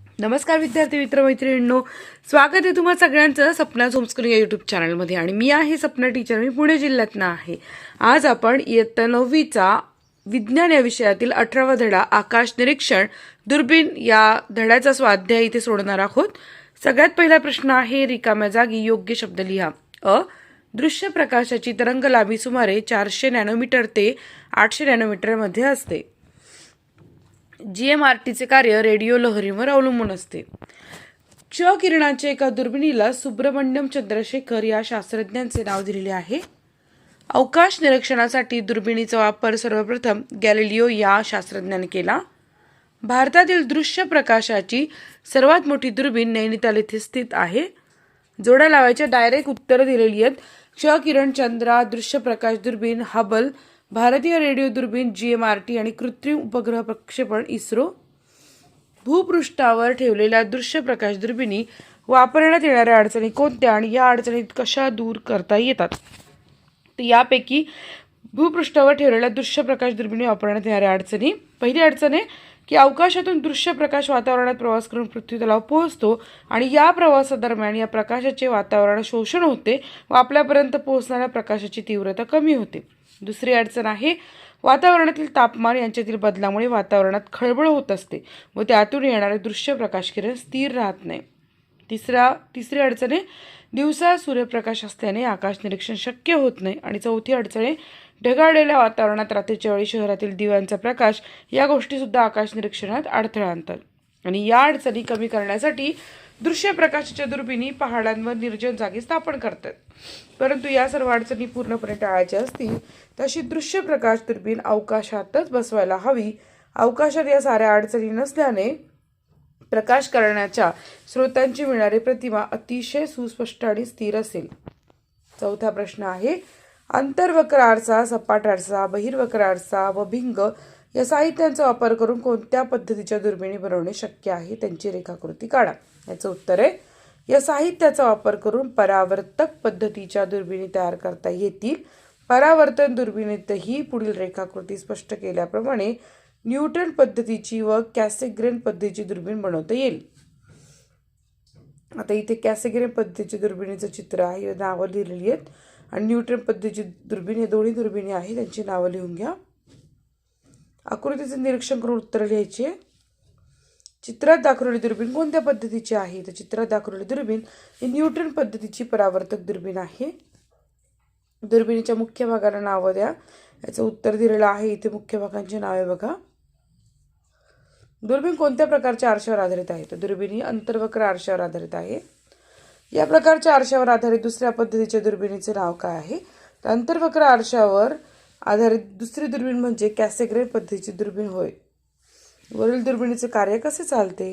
नमस्कार विद्यार्थी मित्र मैत्रिणींनो, स्वागत आहे तुम्हा सगळ्यांचं सपना होमस्कूलिंग या यूट्यूब चॅनलमध्ये. आणि मी आहे सपना टीचर, मी पुणे जिल्ह्यातनं आहे. आज आपण इयत्ता 9वीचा विज्ञान या विषयातील 18वा धडा आकाश निरीक्षण दुर्बीण या धड्याचा स्वाध्याय इथे सोडणार आहोत. सगळ्यात पहिला प्रश्न आहे, रिकाम्या जागी योग्य शब्द लिहा. दृश्य प्रकाशाची तरंगलांबी सुमारे 400 नॅनोमीटर ते 800 नॅनोमीटर मध्ये असते. GMRTचे कार्य रेडिओ लहरींवर अवलंबून असते. क्ष किरणाच्या एका दुर्बिणीला सुब्रमण्यम चंद्रशेखर या शास्त्रज्ञांचे नाव दिलेले आहे. अवकाश निरीक्षणासाठी दुर्बिणीचा वापर सर्वप्रथम गॅलिलिओ या शास्त्रज्ञाने केला. भारतातील दृश्य प्रकाशाची सर्वात मोठी दुर्बीण नैनिताल येथे स्थित आहे. जोड्या लावायच्या, डायरेक्ट उत्तर दिलेली आहेत. क्ष किरण चंद्रा दृश्य प्रकाश दुर्बीण हबल, भारतीय रेडिओ दुर्बीण GMRT आणि कृत्रिम उपग्रह प्रक्षेपण इस्रो. भूपृष्ठावर ठेवलेल्या दृश्य प्रकाश दुर्बिणी वापरण्यात येणाऱ्या अडचणी कोणत्या आणि या अडचणी कशा दूर करता येतात? तर यापैकी भूपृष्ठावर ठेवलेल्या दृश्य प्रकाश दुर्बिणी वापरण्यात येणाऱ्या अडचणी, पहिली अडचण आहे की अवकाशातून दृश्य प्रकाश वातावरणात प्रवास करून पृथ्वीतलावर पोहोचतो आणि या प्रवासादरम्यान या प्रकाशाचे वातावरणात शोषण होते व आपल्यापर्यंत पोहोचणाऱ्या प्रकाशाची तीव्रता कमी होते. दुसरी अडचण आहे, वातावरणातील तापमान यांच्यातील बदलामुळे वातावरणात खळबळ होत असते व त्यातून येणारे दृश्य प्रकाश किरण स्थिर राहत नाही. तिसरी अडचण आहे, दिवसा सूर्यप्रकाश असल्याने आकाश निरीक्षण शक्य होत नाही. आणि चौथी अडचण आहे, ढगाळलेल्या वातावरणात रात्रीच्या वेळी शहरातील दिव्यांचा प्रकाश या गोष्टी सुद्धा आकाश निरीक्षणात अडथळा आणतात. आणि या अडचणी कमी करण्यासाठी दृश्य प्रकाशाच्या दुर्बिणी पहाडांवर निर्जन जागी स्थापन करतात. परंतु या सर्व अडचणी पूर्णपणे टाळायच्या असतील तशी दृश्य प्रकाश दुर्बीण अवकाशातच बसवायला हवी. अवकाशात या साऱ्या अडचणी नसल्याने प्रकाश करण्याच्या स्रोतांची मिळणारी प्रतिमा अतिशय सुस्पष्ट आणि स्थिर असेल. चौथा प्रश्न आहे, अंतर्वक्र आरसा, सपाट आरसा, बहिर्वक्र आरसा व भिंग या साहित्यांचा वापर करून कोणत्या पद्धतीच्या दुर्बिणी बनवणे शक्य आहे, त्यांची रेखाकृती काढा. याचं उत्तर आहे, या साहित्याचा वापर करून परावर्तक पद्धतीच्या दुर्बिणी तयार करता येतील. परावर्तन दुर्बिणीतही पुढील रेखाकृती स्पष्ट केल्याप्रमाणे न्यूटन पद्धतीची व कॅसेग्रेन पद्धतीची दुर्बीण बनवता येईल. आता इथे कॅसेग्रेन पद्धतीच्या दुर्बिणीचं चित्र आहे, नावं लिहिलेली आहेत. आणि न्यूटन पद्धतीची दुर्बीण, हे दोन्ही दुर्बिणी आहे, त्यांची नावं लिहून घ्या. आकृतीचं निरीक्षण करून उत्तर लिहायची. चित्रात दाखवलेली दुर्बीण कोणत्या पद्धतीची आहे? तर चित्रात दाखवलेली दुर्बीण ही न्यूटन पद्धतीची परावर्तक दुर्बीण आहे. दुर्बिणीच्या मुख्य भागाला नावं द्या. याचं उत्तर दिलेलं आहे, इथे मुख्य भागांची नावे बघा. दुर्बीण कोणत्या प्रकारच्या आरशावर आधारित आहे? तर दुर्बीण ही अंतर्वक्र आरशावर आधारित आहे. या प्रकारच्या आरशावर आधारित दुसऱ्या पद्धतीच्या दुर्बिणीचे नाव काय आहे? तर अंतर्वक्र आरशावर आधारित दुसरी दुर्बीण म्हणजे कॅसेग्रेन पद्धतीची दुर्बीण होय. वरील दुर्बिणीचे कार्य कसे चालते?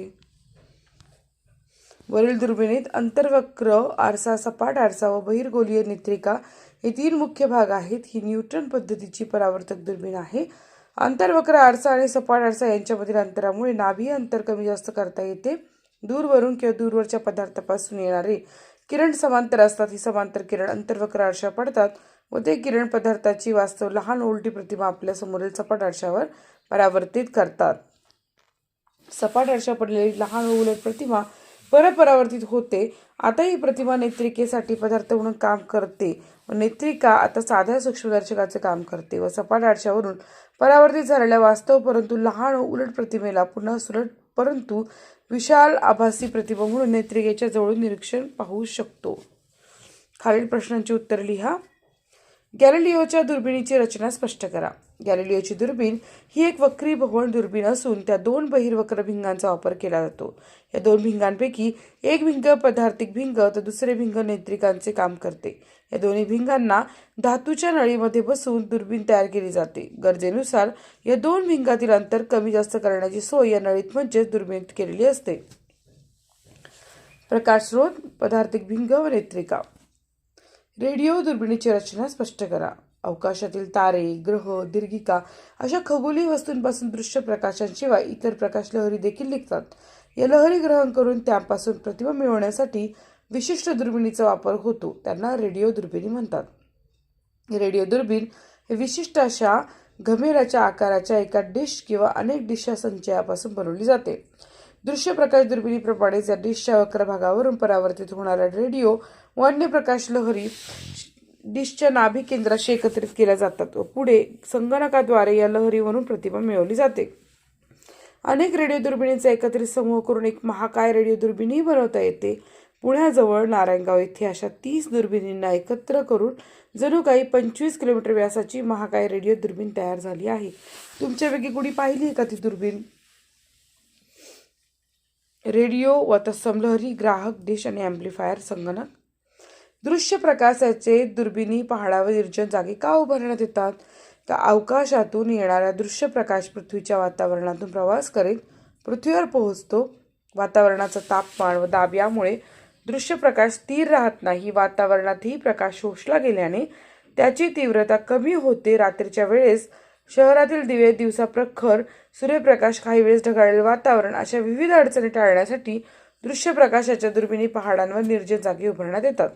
वरील दुर्बिणीत अंतर्वक्र आरसा, सपाट आरसा व बहिर्गोलीय नेत्रिका हे 3 मुख्य भाग आहेत. ही न्यूटन पद्धतीची परावर्तक दुर्बीण आहे. अंतर्वक्र आरसा आणि सपाट आरसा यांच्यामधील अंतरामुळे नाभीय अंतर कमी जास्त करता येते. दूरवरून किंवा दूरवरच्या पदार्थापासून येणारे किरण समांतर असतात. ही समांतर किरण अंतर्वक्र आरशावर पडतात व ते किरण पदार्थाची वास्तव लहान उलटी प्रतिमा आपल्या समोरील सपाट आरशावर परावर्तित करतात. सपाट आरशावर पडलेली लहान उलट प्रतिमा परपरावर्तित होते. आता ही प्रतिमा नेत्रिकेसाठी पदार्थ म्हणून काम करते व नेत्रिका आता साध्या सूक्ष्मदर्शकाचे काम करते व सपाट आरशावरून परावर्तित झालेल्या वास्तव परंतु लहान व उलट प्रतिमेला पुन्हा सुलट परंतु विशाल आभासी प्रतिमा म्हणून नेत्रिकेच्या जवळून निरीक्षण पाहू शकतो. खालील प्रश्नांची उत्तर लिहा. गॅलिलिओच्या दुर्बिणीची रचना स्पष्ट करा. गॅलिलिओची दुर्बीण ही एक वक्रीभवन दुर्बीण असून त्या 2 बहिर्वक्र भिंगांचा वापर केला जातो. या 2 भिंगांपैकी एक भिंग पदार्थिक भिंग तर दुसरे भिंग नेत्रिकांचे काम करते. या दोन्ही भिंगांना धातूच्या नळीमध्ये बसवून दुर्बीण तयार केली जाते. गरजेनुसार या 2 भिंगातील अंतर कमी जास्त करण्याची सोय या नळीत म्हणजेच दुर्बिणीत केलेली असते. प्रकाश स्रोत, पदार्थिक भिंग व नेत्रिका. रेडिओ दुर्बिणीची रचना स्पष्ट करा. अवकाशातील तारे, ग्रह, दीर्घिका अशा खगोलीय वस्तूंपासून दृश्य प्रकाशांशिवाय इतर प्रकाश लहरी देखील निघतात. या लहरी ग्रहण करून त्यापासून प्रतिमा मिळवण्यासाठी विशिष्ट दुर्बिणीचा वापर होतो. त्यांना रेडिओ दुर्बिणी म्हणतात. रेडिओ दुर्बीण हे विशिष्ट अशा घमेल्याच्या आकाराच्या एका डिश किंवा अनेक डिशच्या संचयापासून बनवली जाते. दृश्य प्रकाश दुर्बिणीप्रमाणेच या डिशच्या वक्र भागावरून परावर्तित होणारा रेडिओ व अन्य प्रकाश लहरी डिशच्या नाभी केंद्राशी एकत्रित केल्या जातात व पुढे संगणकाद्वारे या लहरीवरून प्रतिमा मिळवली जाते. अनेक रेडिओ दुर्बिणींचा एकत्रित समूह करून एक महाकाय रेडिओ दुर्बिणी बनवता येते. पुण्याजवळ नारायणगाव येथे अशा 30 दुर्बिणींना एकत्र करून जणू काही 25 किलोमीटर व्यासाची महाकाय रेडिओ दुर्बीण तयार झाली आहे. तुमच्यापैकी कोणी पाहिली आहे का ती दुर्बीण? रेडिओ व तत्सम लहरी, ग्राहक, डिश आणि ॲम्प्लिफायर, संगणक. दृश्य प्रकाशाचे दुर्बिणी पहाडावर निर्जन जागी का उभारण्यात येतात? तर अवकाशातून येणारा दृश्य प्रकाश पृथ्वीच्या वातावरणातून प्रवास करीत पृथ्वीवर पोहोचतो. वातावरणाचा तापमान व दाब यामुळे दृश्य प्रकाश स्थिर राहत नाही. वातावरणातही प्रकाश शोषला गेल्याने त्याची तीव्रता कमी होते. रात्रीच्या वेळेस शहरातील दिवे, दिवसा प्रखर सूर्यप्रकाश, काही वेळेस ढगाळलेले वातावरण अशा विविध अडचणी टाळण्यासाठी दृश्य प्रकाशाच्या दुर्बिणी पहाडांवर निर्जन जागी उभारण्यात येतात.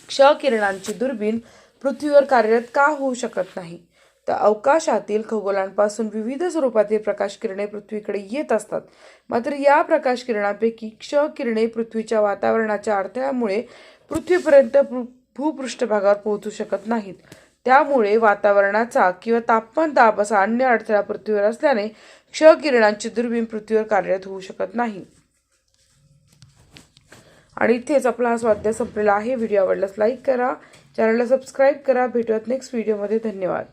क्ष किरणांची दुर्बीण पृथ्वीवर कार्यरत का होऊ शकत नाही? तर अवकाशातील खगोलांपासून विविध स्वरूपातील प्रकाश किरणे पृथ्वीकडे येत असतात. मात्र या प्रकाश किरणांपैकी क्ष किरणे पृथ्वीच्या वातावरणाच्या अडथळ्यामुळे पृथ्वीपर्यंत भूपृष्ठभागावर पोहोचू शकत नाहीत. त्यामुळे वातावरणाचा किंवा तापमान, दाब असा अन्य अडथळा पृथ्वीवर असल्याने क्ष किरणांची दुर्बीण पृथ्वीवर कार्यरत होऊ शकत नाही. आणि इथेच आपला हा स्वाध्याय संपलेला आहे. व्हिडिओ आवडल्यास लाईक करा, चॅनलला सबस्क्राईब करा. भेटूयात नेक्स्ट व्हिडिओमध्ये. धन्यवाद.